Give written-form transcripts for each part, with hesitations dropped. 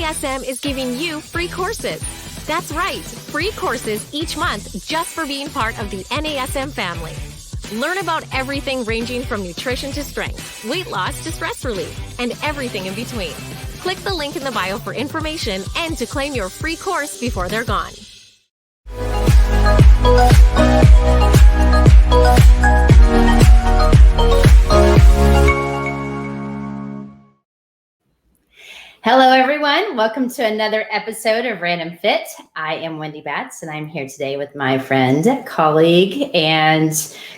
NASM is giving you free courses. That's right, free courses each month just for being part of the NASM family. Learn about everything ranging from nutrition to strength, weight loss to stress relief, and everything in between. Click the link in the bio for information and to claim your free course before they're gone. Hello, everyone. Welcome to another episode of Random Fit. I am Wendy Batts, and I'm here today with my friend, colleague, and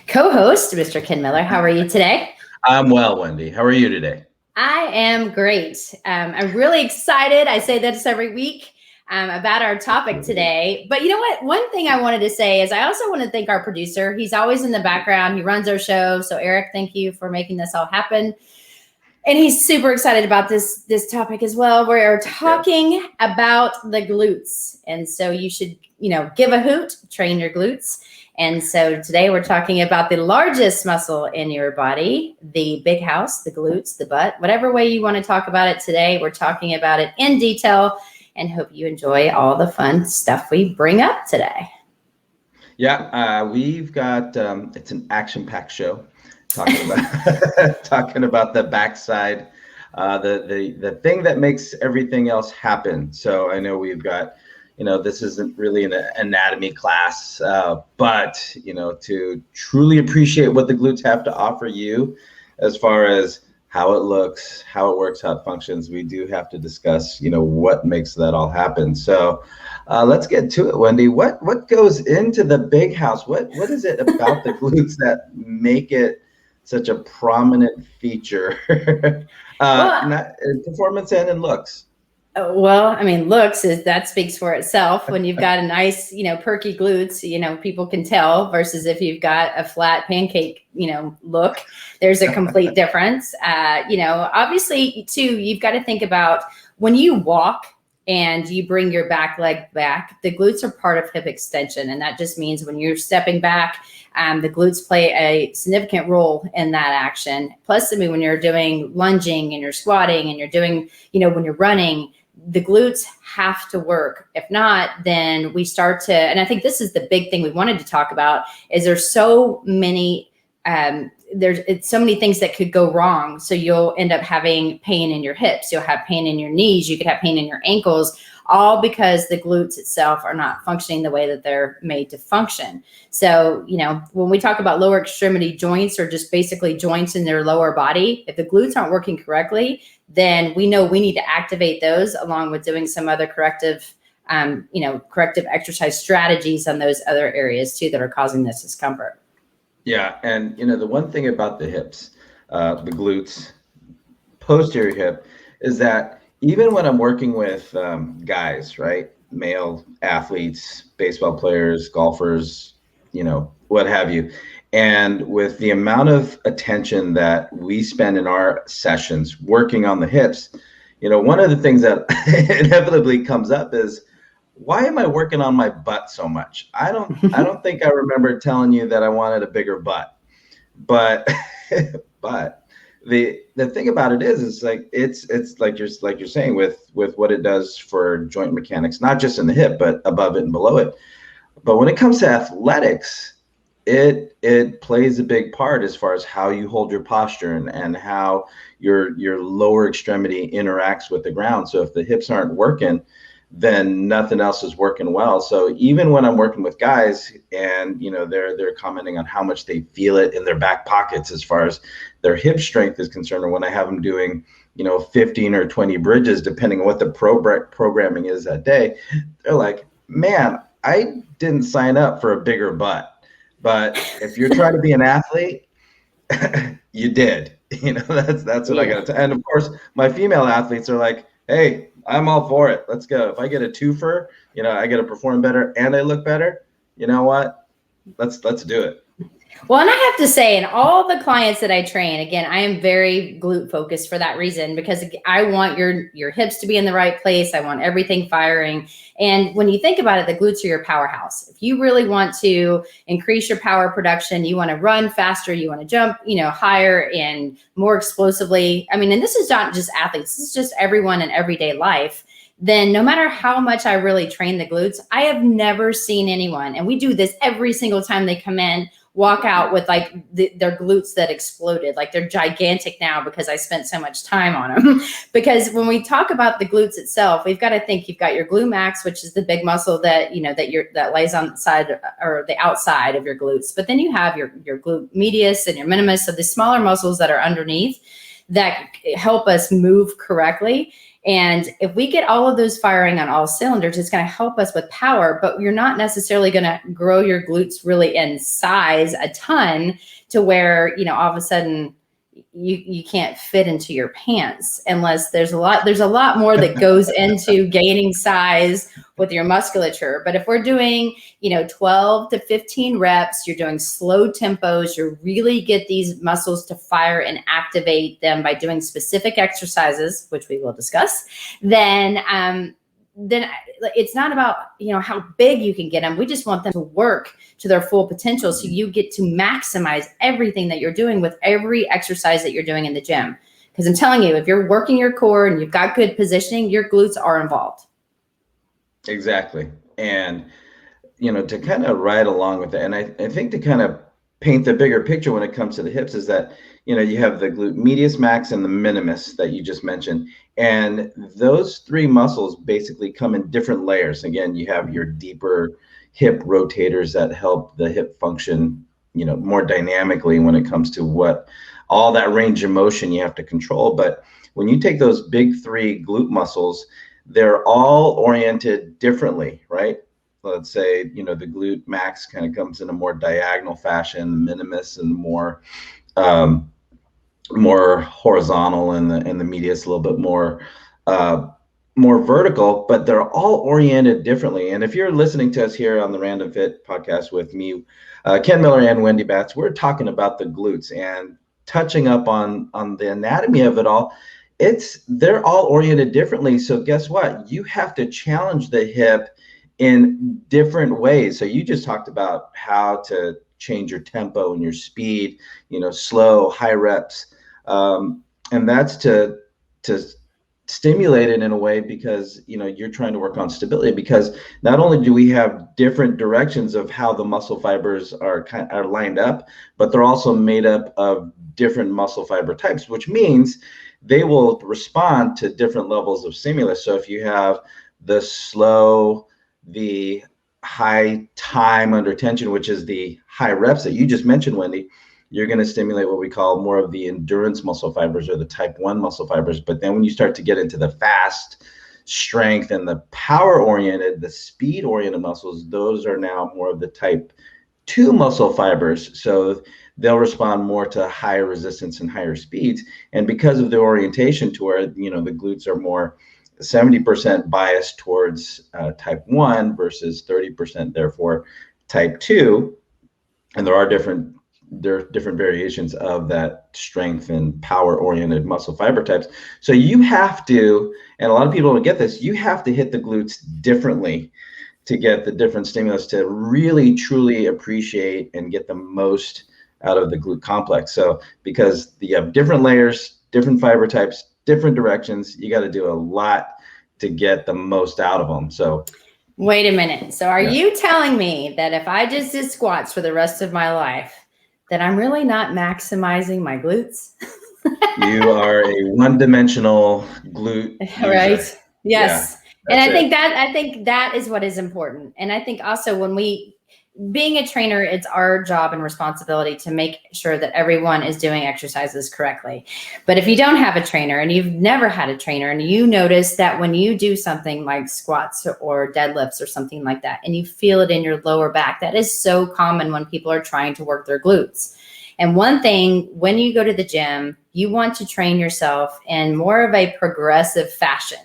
co-host, Mr. Ken Miller. How are you today? I'm well, Wendy. How are you today? I am great. I'm really excited. I say this every week about our topic today. But you know what? One thing I wanted to say is I also want to thank our producer. He's always in the background. He runs our show. So, Eric, thank you for making this all happen. And he's super excited about this topic as well. We're talking about the glutes. And so you should, give a hoot, train your glutes. And so today we're talking about the largest muscle in your body, the big house, the glutes, the butt, whatever way you want to talk about it today. We're talking about it in detail and hope you enjoy all the fun stuff we bring up today. Yeah, we've got, it's an action-packed show. Talking about the backside, the thing that makes everything else happen. So I know we've got, this isn't really an anatomy class, but to truly appreciate what the glutes have to offer you, as far as how it looks, how it works, how it functions, we do have to discuss, what makes that all happen. So let's get to it, Wendy. What goes into the big house? What is it about the glutes that make it such a prominent feature, not in performance and in looks? Well, I mean, that speaks for itself. When you've got a nice, perky glutes, people can tell, versus if you've got a flat pancake, look, there's a complete difference. Obviously too, you've got to think about when you walk and you bring your back leg back, the glutes are part of hip extension. And that just means when you're stepping back, the glutes play a significant role in that action. Plus, when you're doing lunging and you're squatting and you're doing, when you're running, the glutes have to work. If not, then we start to, and I think this is the big thing we wanted to talk about, is there's so many so many things that could go wrong. So you'll end up having pain in your hips. You'll have pain in your knees. You could have pain in your ankles, all because the glutes itself are not functioning the way that they're made to function. So, when we talk about lower extremity joints, or just basically joints in their lower body, if the glutes aren't working correctly, then we know we need to activate those along with doing some other corrective exercise strategies on those other areas too that are causing this discomfort. Yeah, and the one thing about the hips, the glutes, posterior hip, is that even when I'm working with guys, right, male athletes, baseball players, golfers, what have you, and with the amount of attention that we spend in our sessions working on the hips, one of the things that inevitably comes up is, why am I working on my butt so much? I don't think I remember telling you that I wanted a bigger butt, but the thing about it is like it's like you're saying with what it does for joint mechanics, not just in the hip, but above it and below it. But when it comes to athletics, it plays a big part as far as how you hold your posture and how your lower extremity interacts with the ground. So if the hips aren't working, then nothing else is working well. So even when I'm working with guys and they're commenting on how much they feel it in their back pockets as far as their hip strength is concerned, or when I have them doing 15 or 20 bridges, depending on what the programming is that day, they're like, man, I didn't sign up for a bigger butt. But if you're trying to be an athlete, you did. That's what I got to. And of course, my female athletes are like, hey, I'm all for it. Let's go. If I get a twofer, I get to perform better and I look better. You know what? Let's do it. Well, and I have to say, in all the clients that I train, again, I am very glute focused for that reason, because I want your hips to be in the right place. I want everything firing. And when you think about it, the glutes are your powerhouse. If you really want to increase your power production, you want to run faster, you want to jump, higher and more explosively. I mean, and this is not just athletes, this is just everyone in everyday life. then no matter how much I really train the glutes, I have never seen anyone, and we do this every single time they come in, walk out with like their glutes that exploded. Like they're gigantic now because I spent so much time on them. Because when we talk about the glutes itself, we've got to think you've got your glute max, which is the big muscle that, you know, that lays on the side or the outside of your glutes. But then you have your glute medius and your minimus. So the smaller muscles that are underneath that help us move correctly. And if we get all of those firing on all cylinders, it's going to help us with power, but you're not necessarily going to grow your glutes really in size a ton to where, you know, all of a sudden you can't fit into your pants unless there's a lot more that goes into gaining size with your musculature. But if we're doing, you know, 12 to 15 reps, you're doing slow tempos, you really get these muscles to fire and activate them by doing specific exercises, which we will discuss, then it's not about, you know, how big you can get them. We just want them to work to their full potential. So you get to maximize everything that you're doing with every exercise that you're doing in the gym. Because I'm telling you, if you're working your core and you've got good positioning, your glutes are involved. Exactly. And, you know, to kind of ride along with it, and I think to kind of paint the bigger picture when it comes to the hips is that, you know, you have the glute medius max and the minimus that you just mentioned. And those three muscles basically come in different layers. Again, you have your deeper hip rotators that help the hip function, you know, more dynamically when it comes to what all that range of motion you have to control. But when you take those big three glute muscles, they're all oriented differently, right? Let's say, you know, the glute max kind of comes in a more diagonal fashion, the minimus and more horizontal, and the medius a little bit more vertical, but they're all oriented differently. And if you're listening to us here on the Random Fit podcast with me, Ken Miller and Wendy Batts, we're talking about the glutes and touching up on the anatomy of it all. They're all oriented differently. So guess what? You have to challenge the hip in different ways. So you just talked about how to change your tempo and your speed, you know, slow, high reps. And that's to stimulate it in a way because, you know, you're trying to work on stability, because not only do we have different directions of how the muscle fibers are lined up, but they're also made up of different muscle fiber types, which means they will respond to different levels of stimulus. So if you have the slow, the high time under tension, which is the high reps that you just mentioned, Wendy, you're going to stimulate what we call more of the endurance muscle fibers or the type 1 muscle fibers. But then when you start to get into the fast strength and the power oriented, the speed oriented muscles, those are now more of the type 2 muscle fibers. So they'll respond more to higher resistance and higher speeds. And because of the orientation to where, you know, the glutes are more 70% biased towards type 1 versus 30% therefore type 2, and there are different variations of that strength and power oriented muscle fiber types. So you have to, and a lot of people don't get this, you have to hit the glutes differently to get the different stimulus to really truly appreciate and get the most out of the glute complex. So because you have different layers, different fiber types, different directions, you got to do a lot to get the most out of them. So wait a minute. So are you telling me that if I just did squats for the rest of my life, that I'm really not maximizing my glutes? You are a one-dimensional glute user. Right? Yes. Yeah, and I think that is what is important. And I think also being a trainer, it's our job and responsibility to make sure that everyone is doing exercises correctly. But if you don't have a trainer and you've never had a trainer, and you notice that when you do something like squats or deadlifts or something like that, and you feel it in your lower back, that is so common when people are trying to work their glutes. And one thing, when you go to the gym, you want to train yourself in more of a progressive fashion.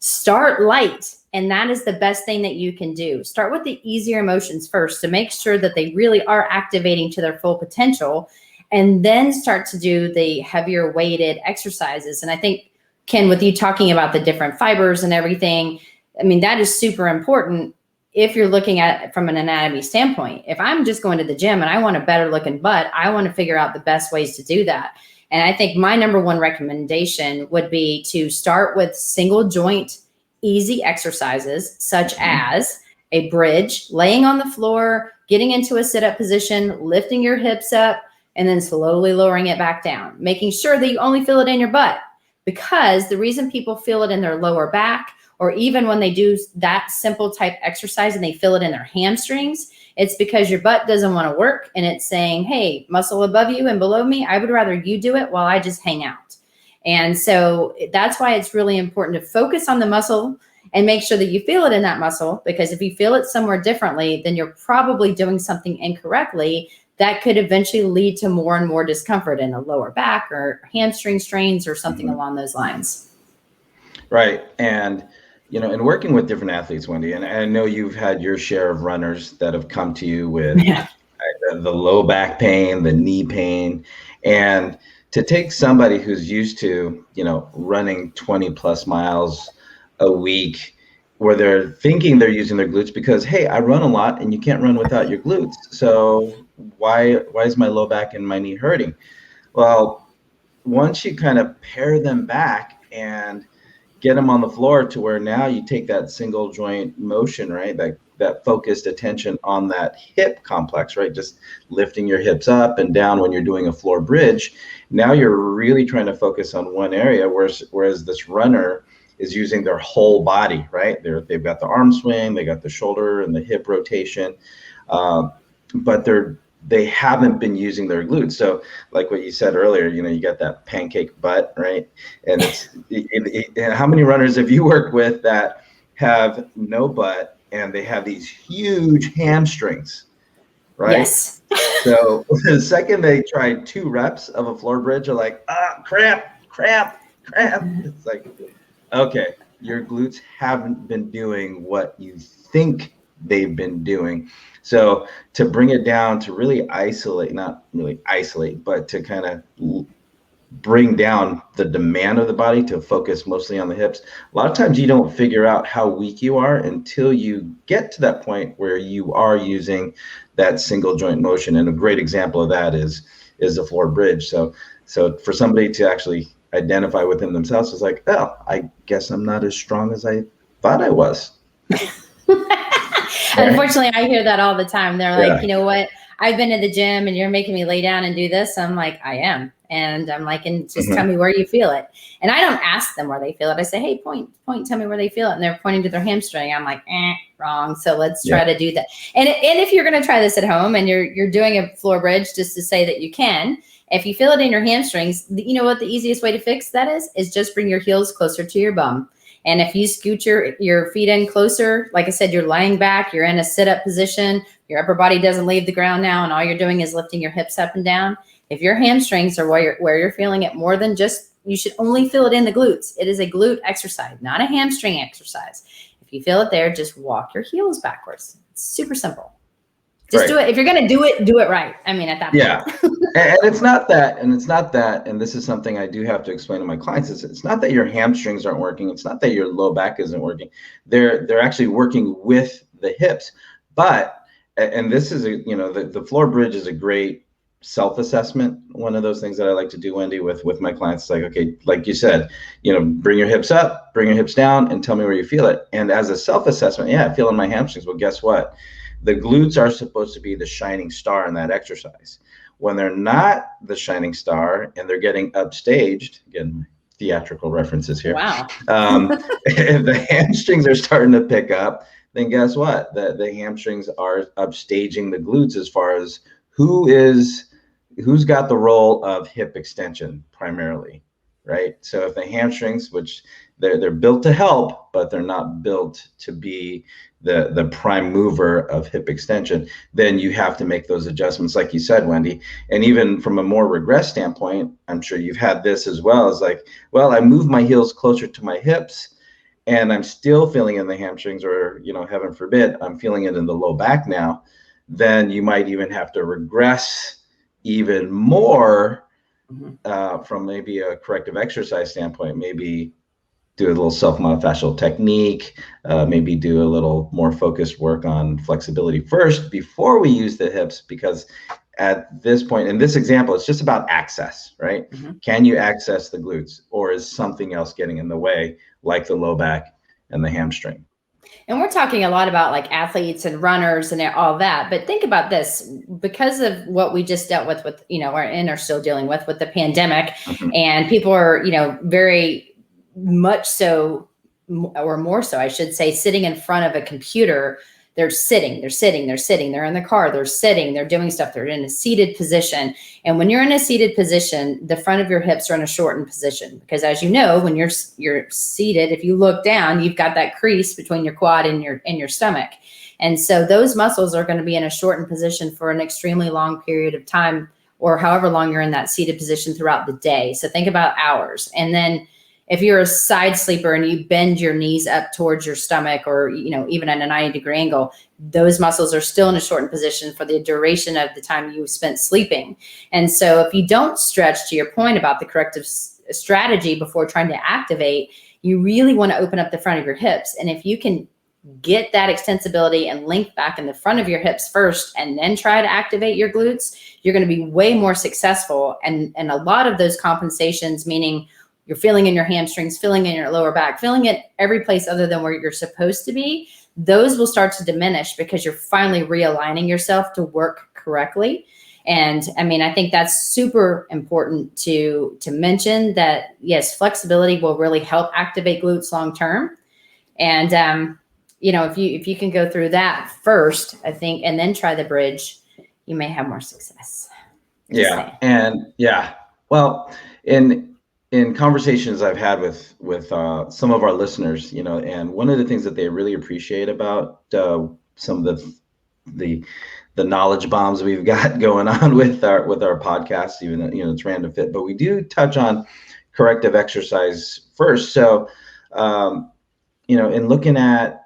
Start light. And that is the best thing that you can do. Start with the easier motions first to make sure that they really are activating to their full potential, and then start to do the heavier weighted exercises. And I think, Ken, with you talking about the different fibers and everything, I mean, that is super important if you're looking at it from an anatomy standpoint. If I'm just going to the gym and I want a better looking butt, I want to figure out the best ways to do that. And I think my number one recommendation would be to start with single joint, easy exercises such as a bridge, laying on the floor, getting into a sit-up position, lifting your hips up, and then slowly lowering it back down, making sure that you only feel it in your butt. Because the reason people feel it in their lower back, or even when they do that simple type exercise and they feel it in their hamstrings, it's because your butt doesn't want to work and it's saying, hey, muscle above you and below me, I would rather you do it while I just hang out. And so that's why it's really important to focus on the muscle and make sure that you feel it in that muscle, because if you feel it somewhere differently, then you're probably doing something incorrectly that could eventually lead to more and more discomfort in the lower back or hamstring strains or something along those lines. Right. And, you know, in working with different athletes, Wendy, and I know you've had your share of runners that have come to you with the low back pain, the knee pain, and to take somebody who's used to, you know, running 20 plus miles a week, where they're thinking they're using their glutes because, hey, I run a lot and you can't run without your glutes. So why is my low back and my knee hurting? Well, once you kind of pare them back and get them on the floor to where now you take that single joint motion, right? That focused attention on that hip complex, right? Just lifting your hips up and down when you're doing a floor bridge. Now you're really trying to focus on one area, whereas this runner is using their whole body, right? They've got the arm swing, they got the shoulder and the hip rotation, but they haven't been using their glutes. So like what you said earlier, you know, you got that pancake butt, right? And how many runners have you worked with that have no butt and they have these huge hamstrings, right? Yes. So the second they try 2 reps of a floor bridge, are like, cramp. It's like, okay, your glutes haven't been doing what you think they've been doing. So to bring it down, to really isolate, not really isolate, but to kind of bring down the demand of the body to focus mostly on the hips. A lot of times you don't figure out how weak you are until you get to that point where you are using that single joint motion. And a great example of that is the floor bridge. So for somebody to actually identify within themselves, is like, oh, I guess I'm not as strong as I thought I was. Unfortunately, I hear that all the time. They're like, you know what? I've been to the gym and you're making me lay down and do this. I'm like, I am. And I'm like, and just tell me where you feel it. And I don't ask them where they feel it. I say, hey, point, tell me where they feel it. And they're pointing to their hamstring. I'm like, wrong. So let's try to do that. And if you're going to try this at home and you're doing a floor bridge, just to say that you can, if you feel it in your hamstrings, you know what the easiest way to fix that is just bring your heels closer to your bum. And if you scoot your feet in closer, like I said, you're lying back, you're in a sit-up position, your upper body doesn't leave the ground now, and all you're doing is lifting your hips up and down. If your hamstrings are where you're feeling it more than just, you should only feel it in the glutes. It is a glute exercise, not a hamstring exercise. If you feel it there, just walk your heels backwards. It's super simple. Just do it. If you're going to do it right. I mean, at that point. Yeah. And it's not that, and this is something I do have to explain to my clients, it's not that your hamstrings aren't working. It's not that your low back isn't working. They're actually working with the hips. But, and this is the floor bridge is a great self-assessment. One of those things that I like to do, Wendy, with my clients. It's like, okay, like you said, bring your hips up, bring your hips down, and tell me where you feel it. And as a self-assessment, I feel in my hamstrings. Well, guess what? The glutes are supposed to be the shining star in that exercise. When they're not the shining star and they're getting upstaged, again, theatrical references here. Wow. If the hamstrings are starting to pick up, then guess what? The hamstrings are upstaging the glutes as far as who's got the role of hip extension primarily, right? So if the hamstrings, which they're built to help, but they're not built to be the prime mover of hip extension, then you have to make those adjustments, like you said, Wendy. And even from a more regress standpoint, I'm sure you've had this as well. It's like, well, I move my heels closer to my hips and I'm still feeling in the hamstrings, or, heaven forbid, I'm feeling it in the low back now. Then you might even have to regress even more from maybe a corrective exercise standpoint, maybe do a little self-myofascial technique, maybe do a little more focused work on flexibility first before we use the hips, because at this point, in this example, it's just about access, right? Can you access the glutes, or is something else getting in the way, like the low back and the hamstring. And we're talking a lot about like athletes and runners and all that. But think about this, because of what we just dealt with, are still dealing with the pandemic, and people are, very much so, or more so, I should say, sitting in front of a computer. They're sitting, they're in the car, they're sitting, they're doing stuff, they're in a seated position. And when you're in a seated position, the front of your hips are in a shortened position, because as you know, when you're seated, if you look down, you've got that crease between your quad and your stomach. And so those muscles are going to be in a shortened position for an extremely long period of time, or however long you're in that seated position throughout the day. So think about hours. And then if you're a side sleeper and you bend your knees up towards your stomach, or, even at a 90-degree angle, those muscles are still in a shortened position for the duration of the time you spent sleeping. And so if you don't stretch, to your point about the corrective strategy before trying to activate, you really want to open up the front of your hips. And if you can get that extensibility and length back in the front of your hips first, and then try to activate your glutes, you're going to be way more successful. And a lot of those compensations, meaning you're feeling in your hamstrings, feeling in your lower back, feeling it every place other than where you're supposed to be, those will start to diminish because you're finally realigning yourself to work correctly. And I think that's super important to mention, that yes, flexibility will really help activate glutes long term. And if you can go through that first, I think, and then try the bridge, you may have more success. Well, in conversations I've had with some of our listeners, and one of the things that they really appreciate about some of the knowledge bombs we've got going on with our podcast, even though, it's random fit, but we do touch on corrective exercise first. So, in looking at,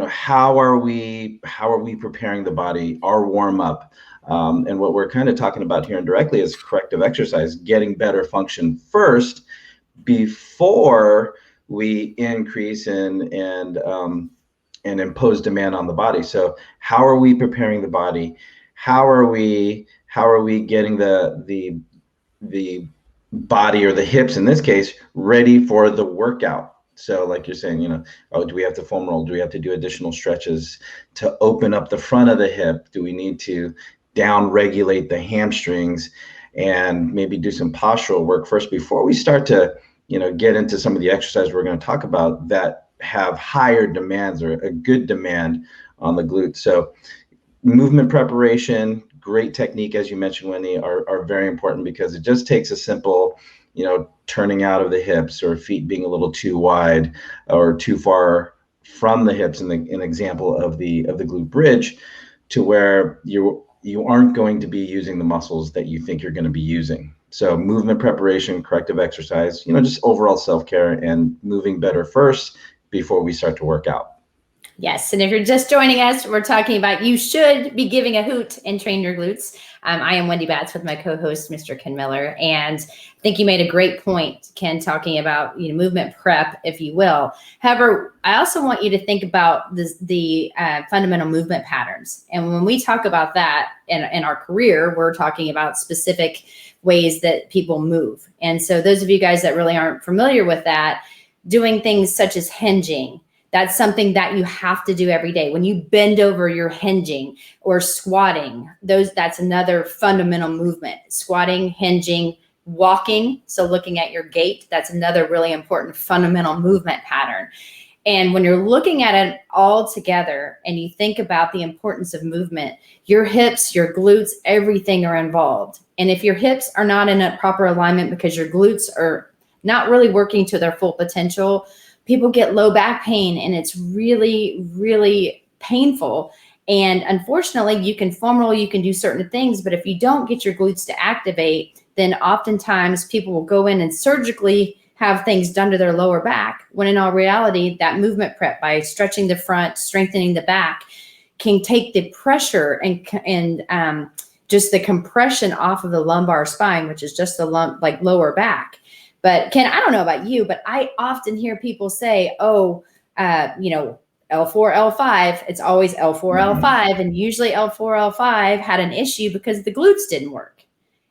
how are we preparing the body, our warm up, and what we're kind of talking about here indirectly is corrective exercise, getting better function first before we increase and impose demand on the body. So how are we preparing the body? How are we getting the body, or the hips in this case, ready for the workout? So like you're saying, do we have to foam roll? Do we have to do additional stretches to open up the front of the hip? Do we need to down regulate the hamstrings and maybe do some postural work first before we start to, get into some of the exercises we're going to talk about that have higher demands, or a good demand on the glutes? So movement preparation, great technique, as you mentioned, Wendy, are very important, because it just takes a simple, turning out of the hips, or feet being a little too wide or too far from the hips, in an example of the glute bridge, to where you aren't going to be using the muscles that you think you're going to be using. So movement preparation, corrective exercise, just overall self-care and moving better first before we start to work out. Yes. And if you're just joining us, we're talking about you should be giving a hoot and train your glutes. I am Wendy Batts with my co-host, Mr. Ken Miller. And I think you made a great point, Ken, talking about movement prep, if you will. However, I also want you to think about the fundamental movement patterns. And when we talk about that in our career, we're talking about specific ways that people move. And so those of you guys that really aren't familiar with that, doing things such as hinging, that's something that you have to do every day. When you bend over, you're hinging, or squatting. That's another fundamental movement. Squatting, hinging, walking. So looking at your gait, that's another really important fundamental movement pattern. And when you're looking at it all together and you think about the importance of movement, your hips, your glutes, everything are involved. And if your hips are not in a proper alignment because your glutes are not really working to their full potential, people get low back pain, and it's really, really painful. And unfortunately, you can foam roll, you can do certain things, but if you don't get your glutes to activate, then oftentimes people will go in and surgically have things done to their lower back, when in all reality, that movement prep by stretching the front, strengthening the back, can take the pressure and just the compression off of the lumbar spine, which is just the lower back. But Ken, I don't know about you, but I often hear people say, L4, L5, it's always L4, L5. And usually L4, L5 had an issue because the glutes didn't work.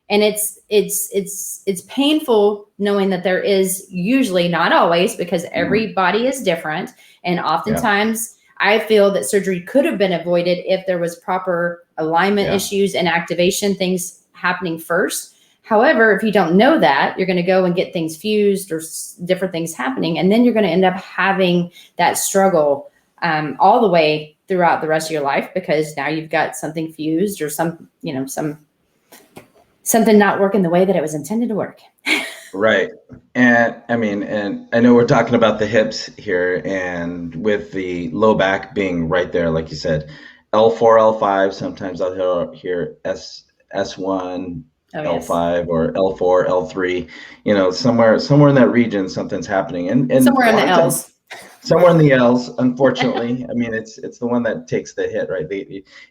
And it's painful knowing that there is usually, not always, because every body is different. And oftentimes I feel that surgery could have been avoided if there was proper alignment issues and activation things happening first. However, if you don't know that, you're going to go and get things fused or different things happening. And then you're going to end up having that struggle all the way throughout the rest of your life, because now you've got something fused or something not working the way that it was intended to work. Right. And I mean, and I know we're talking about the hips here, and with the low back being right there, like you said, L4, L5, sometimes I'll hear S1, L5 or L4, L3, somewhere in that region, something's happening. And somewhere in the L's. Somewhere in the L's, unfortunately. I mean, it's the one that takes the hit, right?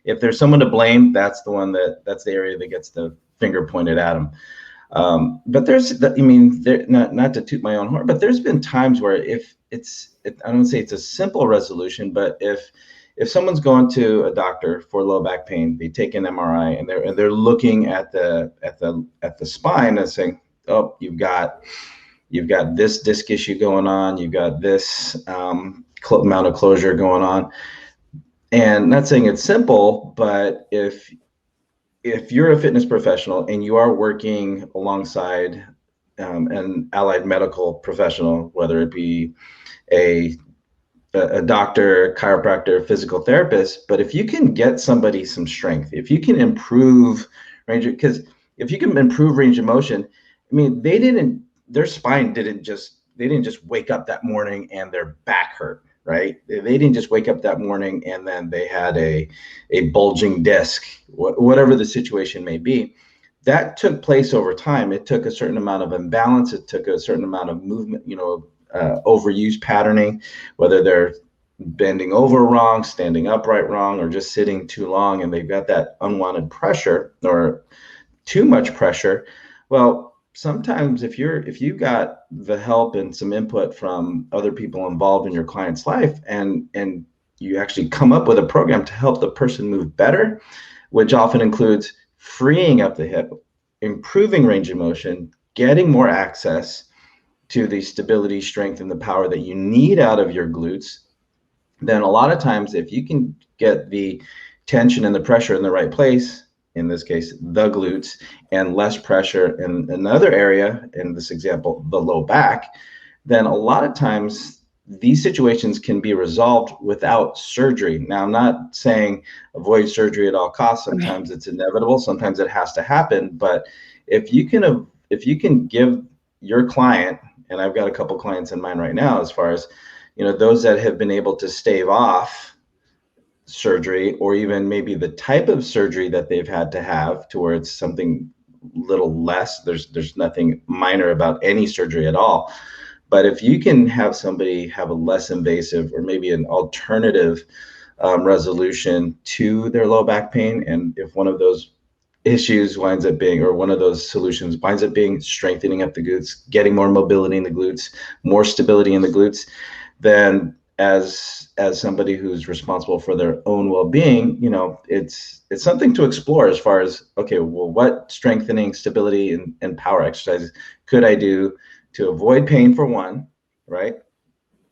If there's someone to blame, that's the area that gets the finger pointed at them. But not to toot my own horn, but there's been times where I don't say it's a simple resolution, but if someone's going to a doctor for low back pain, they take an MRI and they're looking at the spine and saying, oh, you've got this disc issue going on, you've got this amount of closure going on. And not saying it's simple, but if you're a fitness professional and you are working alongside an allied medical professional, whether it be a doctor, chiropractor, physical therapist, but if you can get somebody some strength, if you can improve range of motion, I mean, their spine didn't just wake up that morning and their back hurt, right? They didn't just wake up that morning and then they had a bulging disc, whatever the situation may be. That took place over time. It took a certain amount of imbalance. It took a certain amount of movement, overuse patterning, whether they're bending over wrong, standing upright wrong, or just sitting too long, and they've got that unwanted pressure or too much pressure. Well, sometimes if you got the help and some input from other people involved in your client's life, and you actually come up with a program to help the person move better, which often includes freeing up the hip, improving range of motion, getting more access to the stability, strength, and the power that you need out of your glutes, then a lot of times if you can get the tension and the pressure in the right place, in this case, the glutes, and less pressure in another area, in this example, the low back, then a lot of times these situations can be resolved without surgery. Now, I'm not saying avoid surgery at all costs. Sometimes it's inevitable. Sometimes it has to happen. But if you can give your client, and I've got a couple clients in mind right now, as far as, those that have been able to stave off surgery, or even maybe the type of surgery that they've had to have to where it's something little less, there's nothing minor about any surgery at all. But if you can have somebody have a less invasive or maybe an alternative resolution to their low back pain, and if one of those issues winds up being, or one of those solutions winds up being strengthening up the glutes, getting more mobility in the glutes, more stability in the glutes, then as somebody who's responsible for their own well-being, it's something to explore as far as, okay, well, what strengthening, stability, and power exercises could I do to avoid pain, for one, right?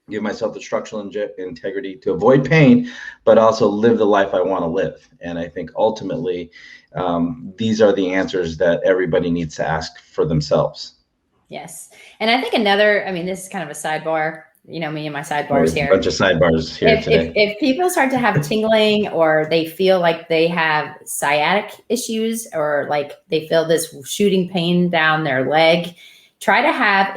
Give myself the structural integrity to avoid pain, but also live the life I want to live. And I think ultimately, these are the answers that everybody needs to ask for themselves. Yes. And I think this is kind of a sidebar, me and my sidebars here. A bunch of sidebars here today. If people start to have tingling, or they feel like they have sciatic issues, or like they feel this shooting pain down their leg, try to have,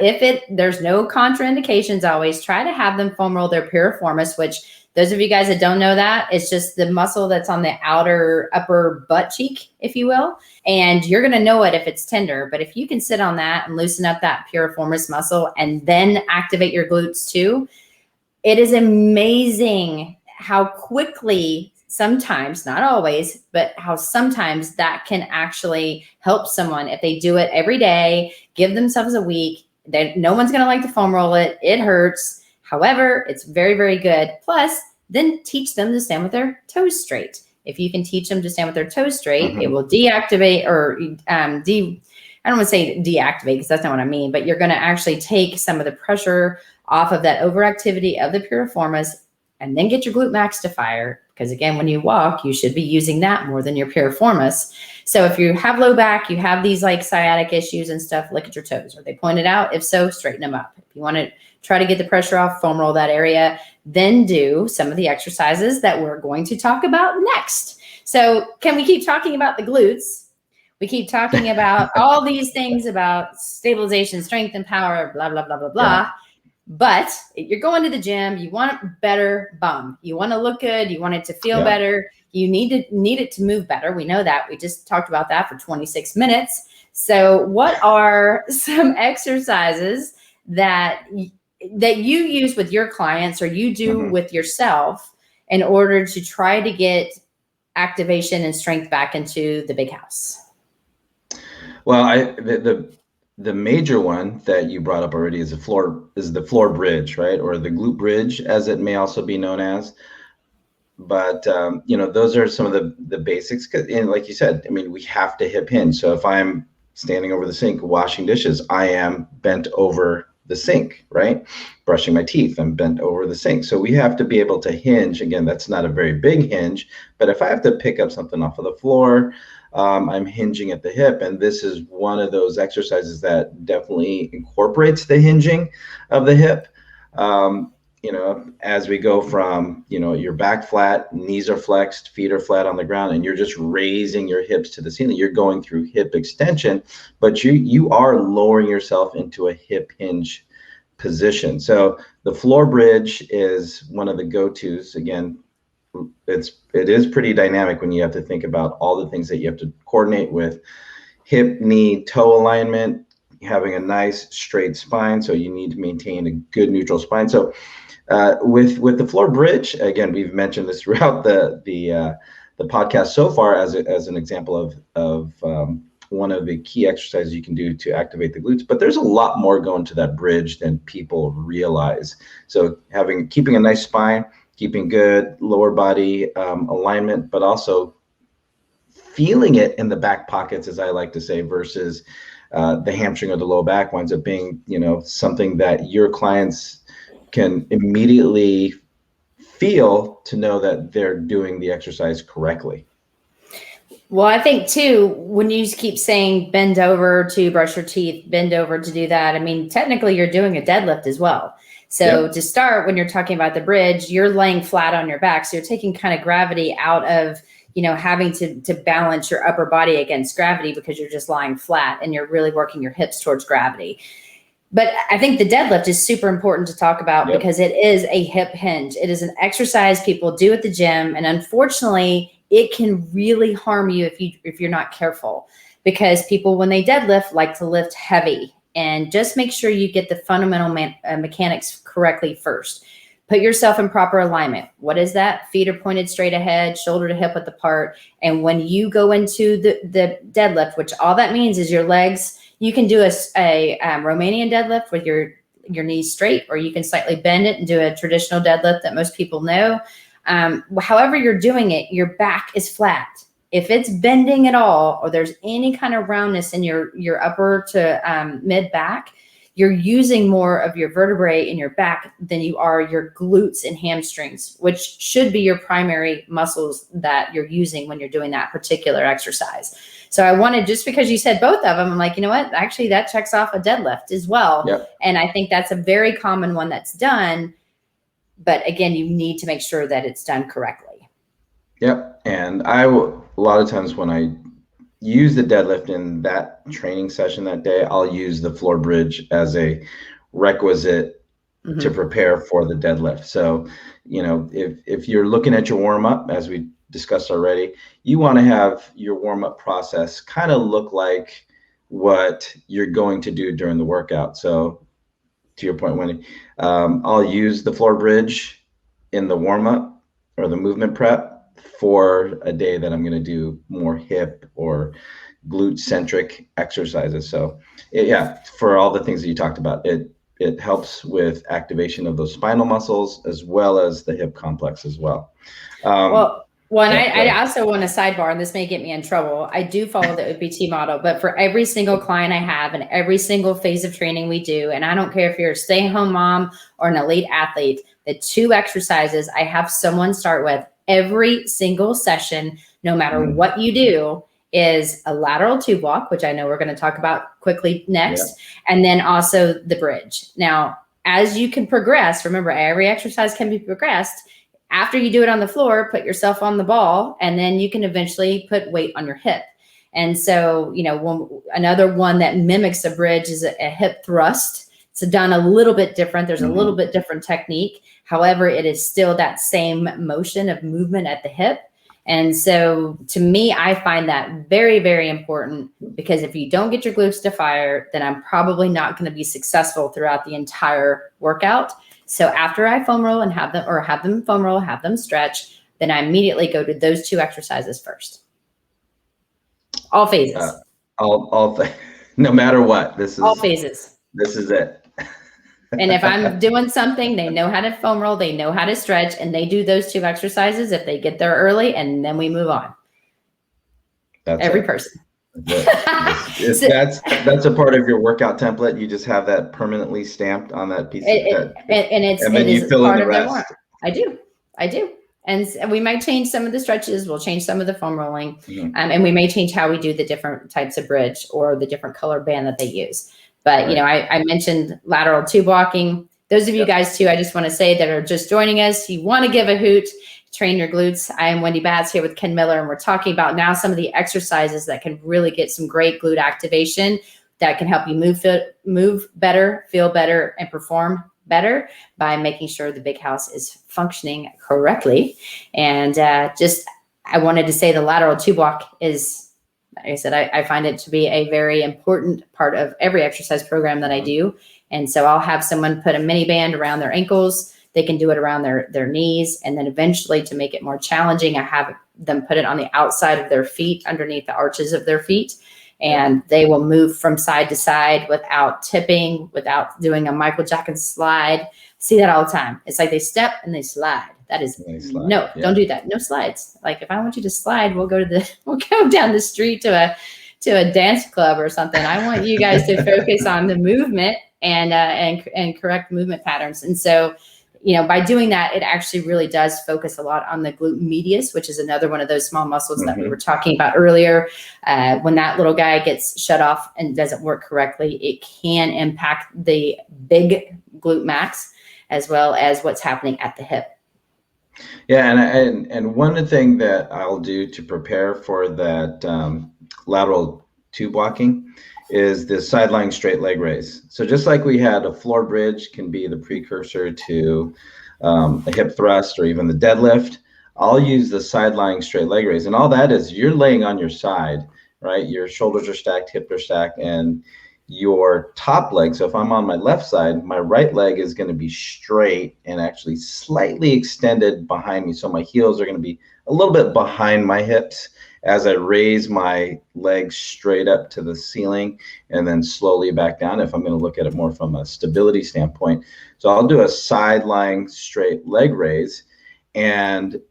there's no contraindications always, try to have them foam roll their piriformis, which those of you guys that don't know that, it's just the muscle that's on the outer upper butt cheek, if you will. And you're going to know it if it's tender. But if you can sit on that and loosen up that piriformis muscle and then activate your glutes too, it is amazing how quickly, sometimes, not always, but how sometimes that can actually help someone if they do it every day, give themselves a week. No one's going to like to foam roll it. It hurts. However, it's very, very good. Plus, then teach them to stand with their toes straight. If you can teach them to stand with their toes straight, it will deactivate or I don't want to say deactivate because that's not what I mean, but you're going to actually take some of the pressure off of that overactivity of the piriformis and then get your glute max to fire. Because again, when you walk, you should be using that more than your piriformis. So if you have low back, you have these like sciatic issues and stuff, look at your toes. Are they pointed out? If so, straighten them up. If you want to try to get the pressure off, foam roll that area, then do some of the exercises that we're going to talk about next. So can we keep talking about the glutes? We keep talking about all these things about stabilization, strength, and power, blah, blah, blah, blah, blah. Yeah. But you're going to the gym, you want a better bum. You want to look good. You want it to feel better. You need it to move better. We know that. We just talked about that for 26 minutes. So what are some exercises that you use with your clients or you do with yourself in order to try to get activation and strength back into the big house? Well, the major one that you brought up already is the floor bridge, right? Or the glute bridge, as it may also be known as. But those are some of the basics. And like you said, I mean, we have to hip hinge. So if I'm standing over the sink washing dishes, I am bent over the sink, right? Brushing my teeth, I'm bent over the sink. So we have to be able to hinge. Again, that's not a very big hinge, but if I have to pick up something off of the floor, I'm hinging at the hip. And this is one of those exercises that definitely incorporates the hinging of the hip. As we go from, your back flat, knees are flexed, feet are flat on the ground, and you're just raising your hips to the ceiling. You're going through hip extension, but you are lowering yourself into a hip hinge position. So the floor bridge is one of the go-tos. Again, it is pretty dynamic when you have to think about all the things that you have to coordinate with hip, knee, toe alignment, having a nice straight spine. So you need to maintain a good neutral spine. So with the floor bridge, again, we've mentioned this throughout the podcast so far as an example of one of the key exercises you can do to activate the glutes. But there's a lot more going to that bridge than people realize. So keeping a nice spine, keeping good lower body alignment, but also feeling it in the back pockets, as I like to say, versus the hamstring or the low back winds up being, something that your clients can immediately feel to know that they're doing the exercise correctly. Well, I think too, when you keep saying bend over to brush your teeth, bend over to do that, I mean, technically you're doing a deadlift as well. So to start, when you're talking about the bridge, you're laying flat on your back. So you're taking kind of gravity out of, having to balance your upper body against gravity because you're just lying flat and you're really working your hips towards gravity. But I think the deadlift is super important to talk about because it is a hip hinge. It is an exercise people do at the gym. And unfortunately, it can really harm you if you're not careful, because people, when they deadlift, like to lift heavy. And just make sure you get the fundamental mechanics correctly first. Put yourself in proper alignment. What is that? Feet are pointed straight ahead, shoulder to hip width apart. And when you go into the deadlift, which all that means is your legs, you can do a Romanian deadlift with your knees straight, or you can slightly bend it and do a traditional deadlift that most people know. However you're doing it, your back is flat. If it's bending at all, or there's any kind of roundness in your upper to mid back, you're using more of your vertebrae in your back than you are your glutes and hamstrings, which should be your primary muscles that you're using when you're doing that particular exercise. So I wanted, just because you said both of them, I'm like, you know what? Actually, that checks off a deadlift as well. Yep. And I think that's a very common one that's done. But again, you need to make sure that it's done correctly. Yep. And a lot of times when I use the deadlift in that training session that day, I'll use the floor bridge as a requisite to prepare for the deadlift. So, if you're looking at your warm up, as we discussed already, you want to have your warm up process kind of look like what you're going to do during the workout. So to your point, Wendy, I'll use the floor bridge in the warm up or the movement prep for a day that I'm going to do more hip or glute centric exercises. So for all the things that you talked about, it helps with activation of those spinal muscles as well as the hip complex as well. Well, and I also want to sidebar, and this may get me in trouble. I do follow the OPT model, but for every single client I have and every single phase of training we do, and I don't care if you're a stay-at-home mom or an elite athlete, the 2 exercises I have someone start with every single session, no matter what you do, is a lateral tube walk, which I know we're going to talk about quickly next, and then also the bridge. Now, as you can progress, remember, every exercise can be progressed. After you do it on the floor, put yourself on the ball, and then you can eventually put weight on your hip. And so, another one that mimics a bridge is a hip thrust. It's done a little bit different. There's a little bit different technique. However, it is still that same motion of movement at the hip. And so to me, I find that very, very important, because if you don't get your glutes to fire, then I'm probably not going to be successful throughout the entire workout. So after I foam roll and have them foam roll, have them stretch, then I immediately go to those 2 exercises first. All phases. No matter what, all phases. This is it. And if I'm doing something, they know how to foam roll, they know how to stretch, and they do those 2 exercises if they get there early, and then we move on. That's every person. That's a part of your workout template. You just have that permanently stamped on that piece and then you fill in the rest. I do. And we might change some of the stretches. We'll change some of the foam rolling, and we may change how we do the different types of bridge or the different color band that they use. But I mentioned lateral tube walking. Those of you guys too, I just want to say, that are just joining us, you want to give a hoot, train your glutes. I am Wendy Batts here with Ken Miller, and we're talking about now some of the exercises that can really get some great glute activation that can help you move better, feel better, and perform better by making sure the big house is functioning correctly. And I wanted to say the lateral tube walk is, like I said, I find it to be a very important part of every exercise program that I do. And so I'll have someone put a mini band around their ankles. They can do it around their knees. And then eventually, to make it more challenging, I have them put it on the outside of their feet, underneath the arches of their feet. And they will move from side to side without tipping, without doing a Michael Jackson slide. See that all the time. It's like they step and they slide. That is don't do that. No slides. Like, if I want you to slide, we'll go down the street to a dance club or something. I want you guys to focus on the movement and correct movement patterns. And so, by doing that, it actually really does focus a lot on the glute medius, which is another one of those small muscles that we were talking about earlier. When that little guy gets shut off and doesn't work correctly, it can impact the big glute max, as well as what's happening at the hip. Yeah, and one thing that I'll do to prepare for that lateral tube walking is the sideline straight leg raise. So just like we had a floor bridge can be the precursor to a hip thrust or even the deadlift, I'll use the sideline straight leg raise. And all that is, you're laying on your side, right? Your shoulders are stacked, hips are stacked, and your top leg. So if I'm on my left side, my right leg is going to be straight and actually slightly extended behind me. So my heels are going to be a little bit behind my hips as I raise my legs straight up to the ceiling and then slowly back down, if I'm going to look at it more from a stability standpoint. So I'll do a sideline straight leg raise, and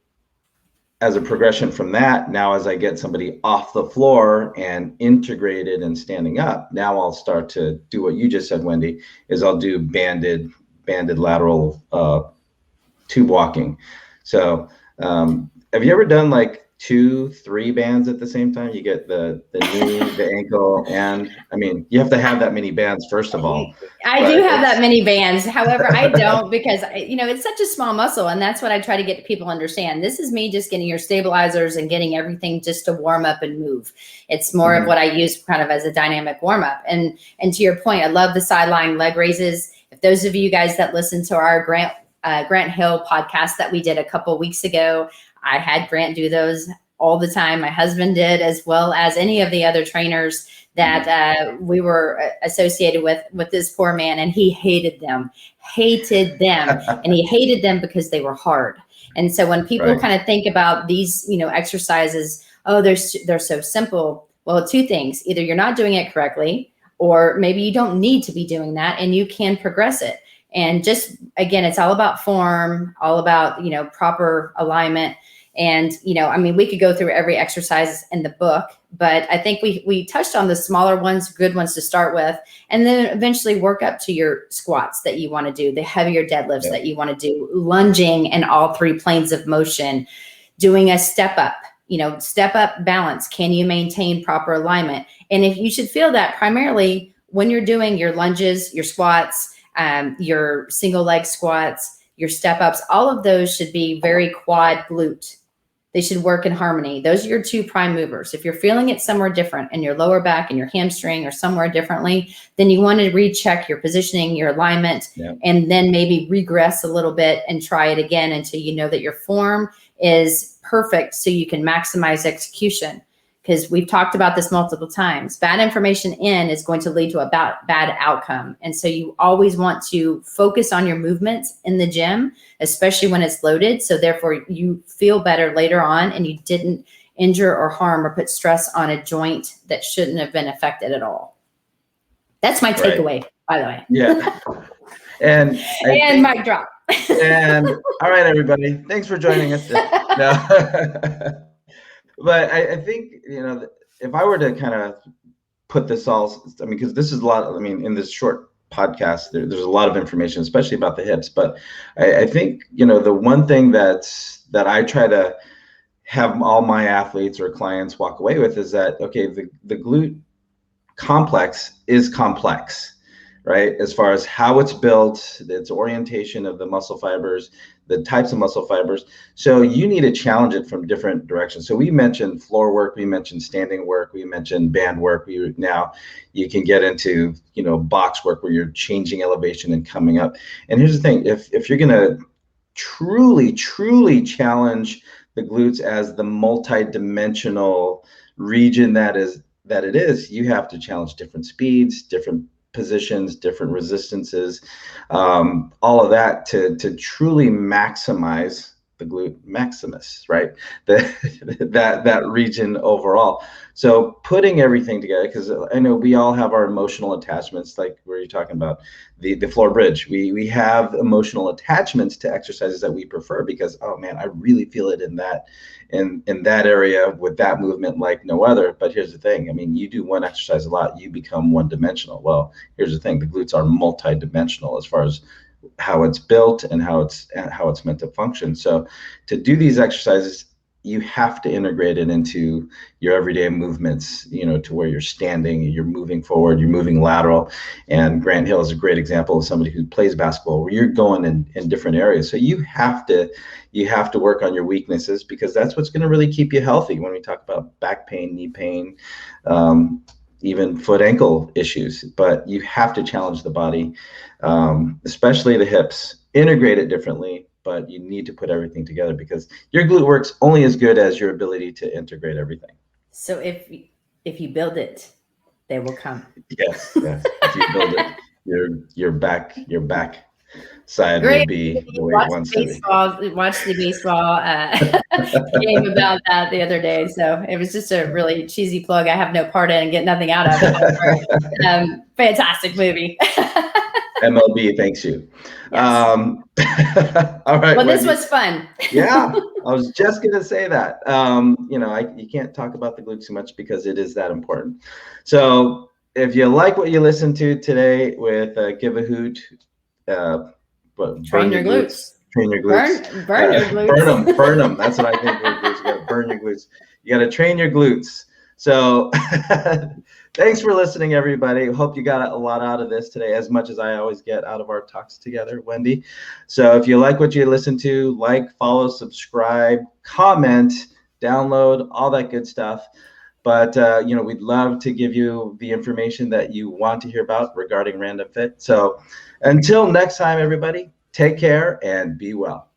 as a progression from that, now as I get somebody off the floor and integrated and standing up, now I'll start to do what you just said, Wendy, is I'll do banded lateral tube walking. So have you ever done like 2-3 bands at the same time? You get the knee, the ankle, and you have to have that many bands first of all. I do have that many bands. However, I don't, because it's such a small muscle, and that's what I try to get people to understand. This is me just getting your stabilizers and getting everything just to warm up and move. It's more of what I use kind of as a dynamic warm up. And to your point, I love the sideline leg raises. If those of you guys that listen to our Grant Hill podcast that we did a couple weeks ago, I had Grant do those all the time. My husband did, as well as any of the other trainers that we were associated with this poor man. And he hated them. And he hated them because they were hard. And so when people kind of think about these, exercises, they're so simple. Well, 2 things: either you're not doing it correctly, or maybe you don't need to be doing that and you can progress it. And just, again, it's all about form, all about, proper alignment. And, we could go through every exercise in the book, but I think we touched on the smaller ones, good ones to start with, and then eventually work up to your squats that you want to do, the heavier deadlifts that you want to do, lunging in all three planes of motion, doing a step up balance. Can you maintain proper alignment? And if you should feel that primarily when you're doing your lunges, your squats, your single leg squats, your step ups, all of those should be very quad glute. They should work in harmony. Those are your two prime movers. If you're feeling it somewhere different in your lower back and your hamstring or somewhere differently, then you want to recheck your positioning, your alignment, and then maybe regress a little bit and try it again until you know that your form is perfect so you can maximize execution. Because we've talked about this multiple times. Bad information in is going to lead to a bad outcome. And so you always want to focus on your movements in the gym, especially when it's loaded. So therefore you feel better later on and you didn't injure or harm or put stress on a joint that shouldn't have been affected at all. That's my takeaway, by the way. Yeah. And mic drop. And all right, everybody. Thanks for joining us. No. But I think, if I were to kind of put this all, because this is a lot, in this short podcast, there's a lot of information, especially about the hips. But I think, the one thing that I try to have all my athletes or clients walk away with is that, okay, the glute complex is complex, right? As far as how it's built, its orientation of the muscle fibers, the types of muscle fibers. So you need to challenge it from different directions. So we mentioned floor work, we mentioned standing work, we mentioned band work. Now you can get into, box work where you're changing elevation and coming up. And here's the thing, if you're gonna truly challenge the glutes as the multi-dimensional region that it is, you have to challenge different speeds, different positions, different resistances, all of that to truly maximize the glute maximus, right? That region overall. So putting everything together, because I know we all have our emotional attachments, like where you're talking about the floor bridge. We have emotional attachments to exercises that we prefer because, oh man, I really feel it in that area with that movement like no other. But here's the thing, you do one exercise a lot, you become one-dimensional. Well, here's the thing, the glutes are multi-dimensional as far as how it's built and how it's meant to function. So to do these exercises, you have to integrate it into your everyday movements, to where you're standing, you're moving forward, you're moving lateral. And Grant Hill is a great example of somebody who plays basketball where you're going in different areas. So you have to work on your weaknesses, because that's what's going to really keep you healthy when we talk about back pain, knee pain, even foot ankle issues. But you have to challenge the body, especially the hips, integrate it differently, but you need to put everything together because your glute works only as good as your ability to integrate everything. So if you build it, they will come. Yes. If you build it, your back side will be the way it wants to be. Watched the baseball game about that the other day. So it was just a really cheesy plug I have no part in and get nothing out of it. Fantastic movie. MLB thanks you. Yes. All right. Well, this was fun. Yeah, I was just going to say that. You can't talk about the glutes too much because it is that important. So if you like what you listened to today with Give a Hoot, train your glutes. Train your glutes. Burn your glutes. Burn them. That's what I think. You got to burn your glutes. You got to train your glutes. So thanks for listening, everybody. Hope you got a lot out of this today, as much as I always get out of our talks together, Wendy. So if you like what you listen to, follow, subscribe, comment, download, all that good stuff. But, we'd love to give you the information that you want to hear about regarding Random Fit. So until next time, everybody, take care and be well.